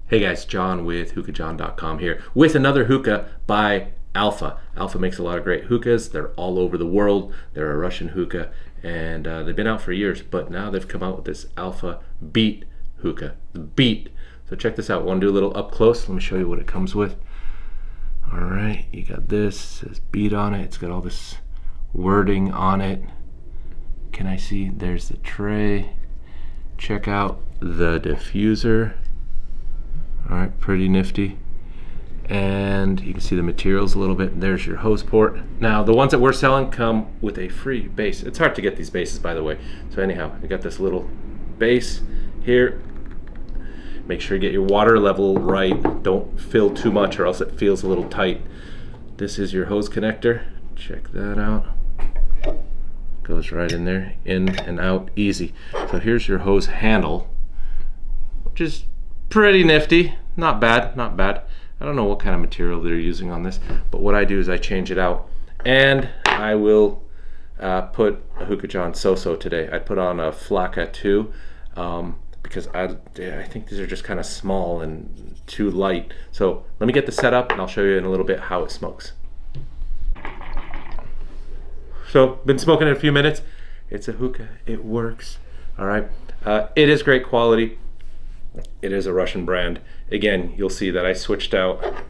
Hey guys, John with HookahJohn.com here with another hookah by Alpha. Alpha makes a lot of great hookahs. They're all over the world. They're a Russian hookah and they've been out for years, but now they've come out with this Alpha Beat hookah, the Beat. So check this out. Want to do a little up close? Let me show you what it comes with. All right, you got this, it says Beat on it. It's got all this wording on it. Can I see? There's the tray. Check out the diffuser. All right, pretty nifty. And you can see the materials a little bit. There's your hose port. Now, the ones that we're selling come with a free base. It's hard to get these bases, by the way. So anyhow, you got this little base here. Make sure you get your water level right. Don't fill too much or else it feels a little tight. This is your hose connector. Check that out. Goes right in there, in and out, easy. So here's your hose handle, which is pretty nifty. Not bad, not bad. I don't know what kind of material they're using on this, but what I do is I change it out, and I will put a HookahJohn So-So today. I put on a Flaka 2 because I think these are just kind of small and too light. So let me get the setup and I'll show you in a little bit how it smokes. So been smoking it a few minutes. It's a hookah, it works. All right, it is great quality. It is a Russian brand. Again, you'll see that I switched out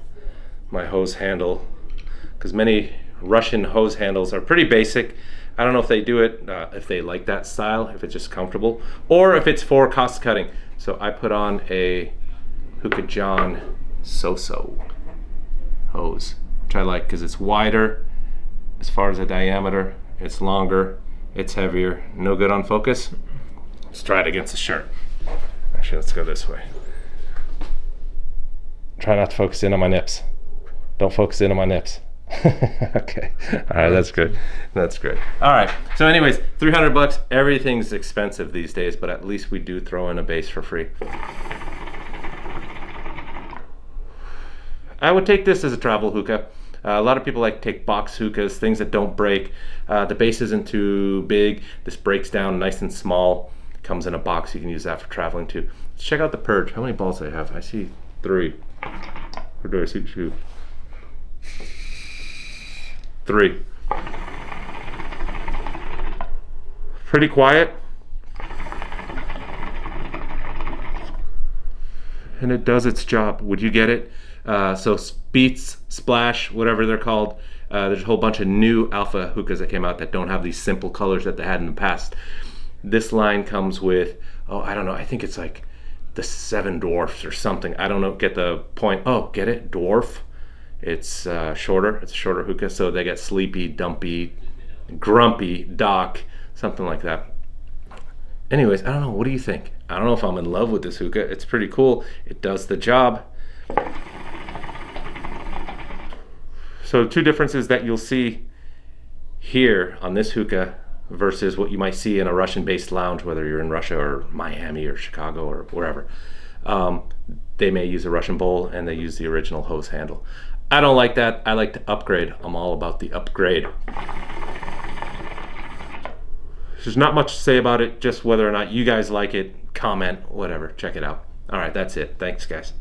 my hose handle because many Russian hose handles are pretty basic. I don't know if they do it, if they like that style, if it's just comfortable, or if it's for cost cutting. So I put on a HookahJohn So-So hose, which I like because it's wider as far as the diameter, it's longer, it's heavier. No good on focus. Let's try it against the shirt. Actually, let's go this way. Try not to focus in on my nips. Don't focus in on my nips. Okay. All right, that's good. That's good. All right. So anyways, 300 bucks. Everything's expensive these days, but at least we do throw in a base for free. I would take this as a travel hookah. A lot of people like to take box hookahs, things that don't break. The base isn't too big. This breaks down nice and small. Comes in a box. You can use that for traveling too. Let's check out the purge. How many balls do I have? I see 3. Or do I see 2? 3. Pretty quiet. And it does its job. Would you get it? So Beats Splash, whatever they're called. There's a whole bunch of new Alpha hookahs that came out that don't have these simple colors that they had in the past. This line comes with, oh, I don't know, I think it's like the 7 dwarfs or something. I don't know, get the point. Oh, get it? Dwarf. It's shorter. It's a shorter hookah, so they get sleepy, dumpy, grumpy, dock, something like that. Anyways, I don't know. What do you think? I don't know if I'm in love with this hookah. It's pretty cool. It does the job. So 2 differences that you'll see here on this hookah versus what you might see in a Russian-based lounge, whether you're in Russia or Miami or Chicago or wherever. They may use a Russian bowl and they use the original hose handle. I don't like that. I like to upgrade. I'm all about the upgrade. There's not much to say about it, just whether or not you guys like it, comment, whatever. Check it out. All right, that's it. Thanks, guys.